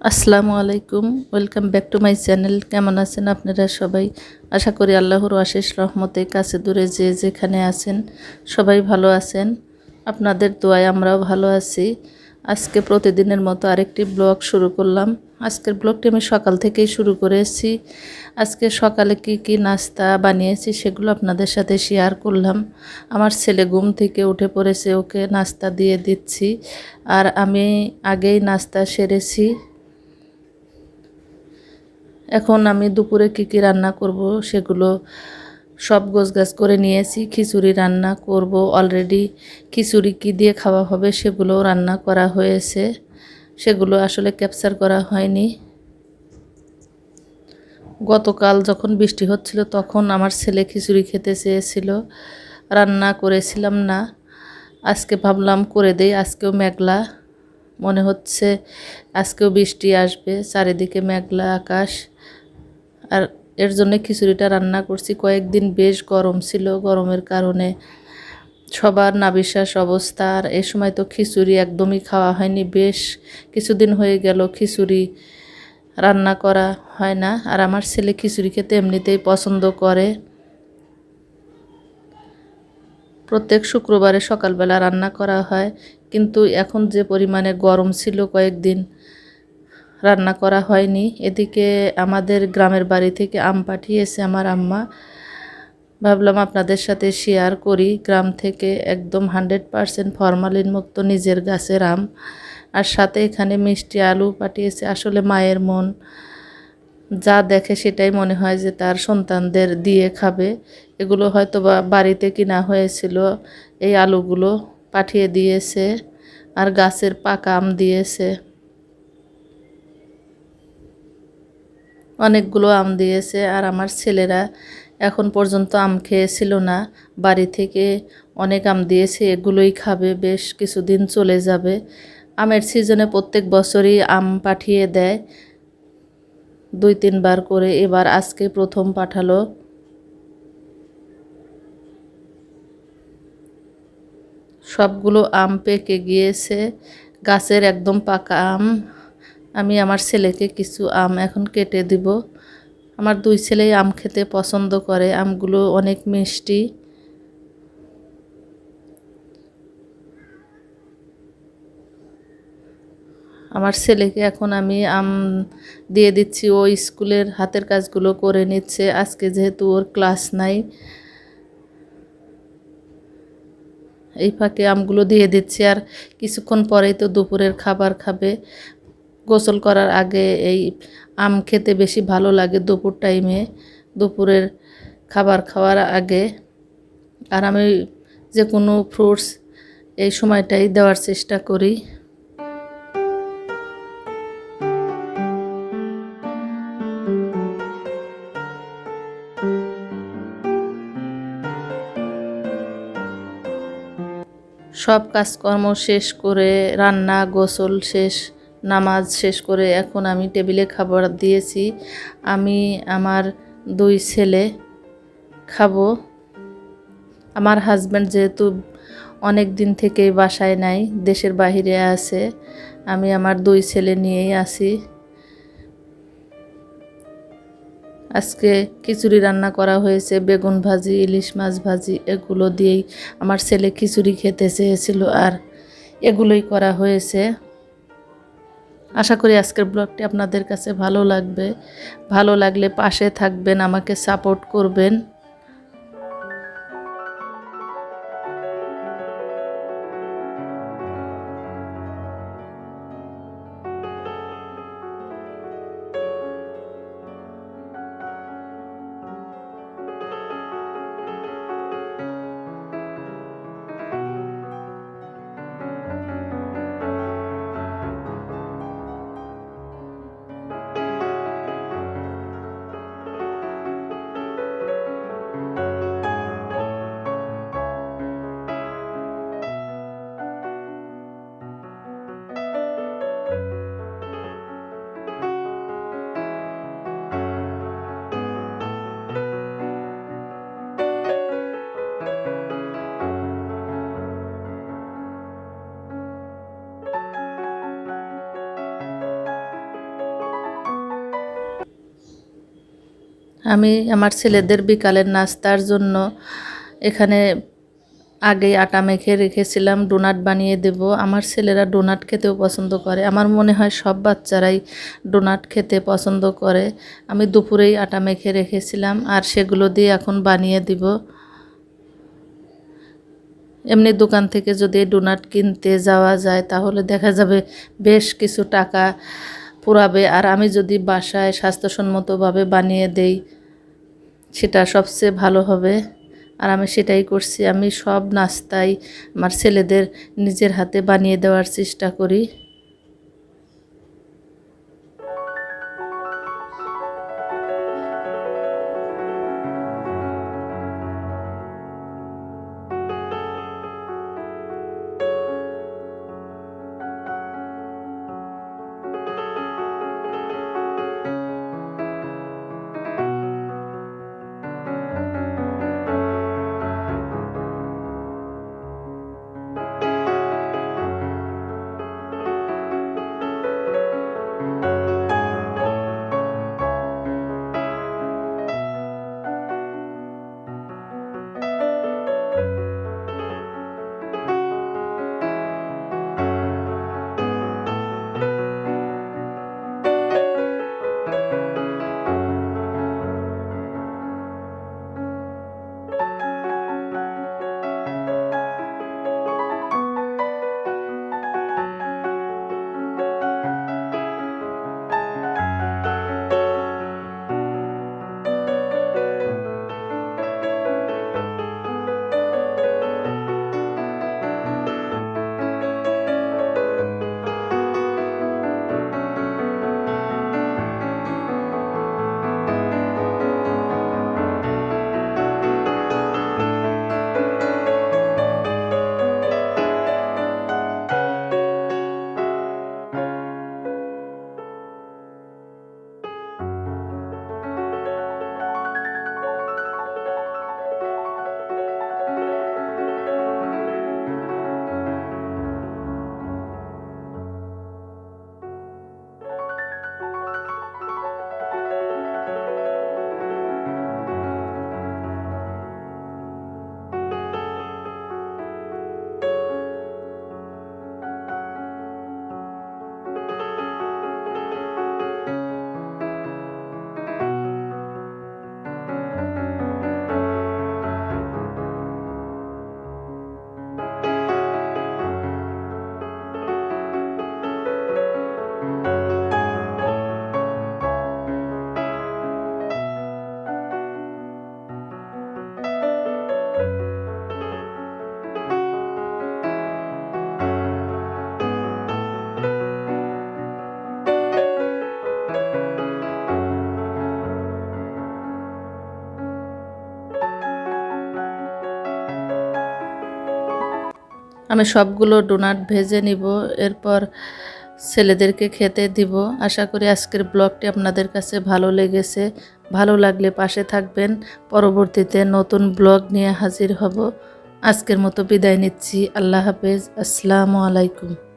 আসসালামু আলাইকুম, welcome back to my channel. কেমন আছেন আপনারা সবাই? আশা করি আল্লাহর অশেষ রহমতে কাছে দূরে যে যেখানে আছেন সবাই ভালো আছেন। আপনাদের দোয়ায় আমরাও ভালো আছি। আজকে প্রতিদিনের মতো আরেকটি ব্লগ শুরু করলাম। আজকের ব্লগটি আমি সকাল থেকেই শুরু করেছি। আজকে সকালে কি নাস্তা বানিয়েছি সেগুলো আপনাদের সাথে শেয়ার করলাম। আমার ছেলে ঘুম থেকে উঠে পড়েছে, ওকে নাস্তা দিয়ে দিচ্ছি। আর আমি আগেই নাস্তা সেরেছি। এখন আমি দুপুরে কি রান্না করব সেগুলো সব গোছগাছ করে নিয়েছি। খিচুড়ি রান্না করব, অলরেডি খিচুড়ি কি দিয়ে খাওয়া হবে সেগুলো রান্না করা হয়েছে, সেগুলো আসলে ক্যাপচার করা হয়নি। গতকাল যখন বৃষ্টি হচ্ছিল তখন আমার ছেলে খিচুড়ি খেতে চেয়েছিল, রান্না করেছিলাম না। আজকে ভাবলাম করে দেই। আজকেও মেঘলা মনে হচ্ছে, আজকেও বৃষ্টি আসবে, চারিদিকে মেঘলা আকাশ। আর এর জন্য খিচুড়িটা রান্না করছি। কয়েকদিন বেশ গরম ছিল, গরমের কারণে সবার নাভিশ্বাস অবস্থা। আর এ সময় তো খিচুড়ি একদমই খাওয়া হয়নি, বেশ কিছুদিন হয়ে গেল খিচুড়ি রান্না করা হয় না। আর আমার ছেলে খিচুড়ি খেতে এমনিতেই পছন্দ করে। প্রত্যেক শুক্রবারে সকালবেলা রান্না করা হয়, কিন্তু এখন যে পরিমাণে গরম ছিল কয়েকদিন রান্না করা হয়নি। এদিকে আমাদের গ্রামের বাড়ি থেকে আম পাঠিয়েছে আমার আম্মা, ভাবলাম আপনাদের সাথে শেয়ার করি। গ্রাম থেকে একদম 100% ফরমালিন মুক্ত নিজের গাছের আম, আর সাথে এখানে মিষ্টি আলু পাঠিয়েছে। আসলে মায়ের মন যা দেখে সেটাই মনে হয় যে তার সন্তানদের দিয়ে খাবে। এগুলো হয়তো বা বাড়িতে কিনা হয়েছিল। এই আলুগুলো পাঠিয়ে দিয়েছে, আর গাছের পাকা আম দিয়েছে, অনেকগুলো আম দিয়েছে। আর আমার ছেলেরা এখন পর্যন্ত আম খেয়েছিল না, বাড়ি থেকে অনেক আম দিয়েছে, এগুলোই খাবে, বেশ কিছুদিন চলে যাবে। আমের সিজনে প্রত্যেক বছরই আম পাঠিয়ে দেয় 2-3 বার করে, এবার আজকে প্রথম পাঠালো। সবগুলো আম পেকে গিয়েছে, গাছের একদম পাকা আম। আমি আমার ছেলেকে কিছু আম এখন কেটে দিব। আমার 2 ছেলেই আম খেতে পছন্দ করে, আমগুলো অনেক মিষ্টি। আমার ছেলেকে এখন আমি আম দিয়ে দিচ্ছি, ও স্কুলের হাতের কাজগুলো করে নিচ্ছে। আজকে যেহেতু ওর ক্লাস নাই, এই ফাঁকে আমগুলো দিয়ে দিচ্ছি। আর কিছুক্ষণ পরেই তো দুপুরের খাবার খাবে। গোসল করার আগে এই আম খেতে বেশি ভালো লাগে দুপুর টাইমে, দুপুরের খাবার খাওয়ার আগে। আর আমি যে কোনো ফ্রুটস এই সময়টাই দেওয়ার চেষ্টা করি। সব কাজকর্ম শেষ করে, রান্না গোসল শেষ, নামাজ শেষ করে এখন আমি টেবিলে খাবার দিয়েছি। আমি আমার 2 ছেলে খাবো। আমার হাজব্যান্ড যেহেতু অনেক দিন থেকেই বাসায় নাই, দেশের বাহিরে আছে, আমি আমার 2 ছেলে নিয়েই আছি। আজকে খিচুড়ি রান্না করা হয়েছে, বেগুন ভাজি, ইলিশ মাছ ভাজি, এগুলো দিয়েই আমার ছেলে খিচুড়ি খেতে চেয়েছিল, আর এগুলোই করা হয়েছে। আশা করি আজকের ব্লগটি আপনাদের কাছে ভালো লাগবে। ভালো লাগলে পাশে থাকবেন, আমাকে সাপোর্ট করবেন। আমি আমার ছেলেদের বিকালের নাস্তার জন্য এখানে আগেই আটা মেখে রেখেছিলাম, ডোনাট বানিয়ে দেব। আমার ছেলেরা ডোনাট খেতেও পছন্দ করে, আমার মনে হয় সব বাচ্চারাই ডোনাট খেতে পছন্দ করে। আমি দুপুরেই আটা মেখে রেখেছিলাম আর সেগুলো দিয়ে এখন বানিয়ে দিব। এমনি দোকান থেকে যদি ডোনাট কিনতে যাওয়া যায় তাহলে দেখা যাবে বেশ কিছু টাকা পোড়াবে, আর আমি যদি বাসায় স্বাস্থ্যসম্মতভাবে বানিয়ে দেই সেটা সবচেয়ে ভালো হবে। আর আমি সেটাই করছি, আমি সব নাস্তাই আমার ছেলেদের নিজের হাতে বানিয়ে দেওয়ার চেষ্টা করি। আমি সবগুলো ডোনাট ভেজে নিব, এরপর ছেলেদেরকে খেতে দিব। আশা করি আজকের ব্লগটি আপনাদের কাছে ভালো লেগেছে। ভালো লাগলে পাশে থাকবেন, পরবর্তীতে নতুন ব্লগ নিয়ে হাজির হব। আজকের মতো বিদায় নিচ্ছি। আল্লাহ হাফেজ। আসসালামু আলাইকুম।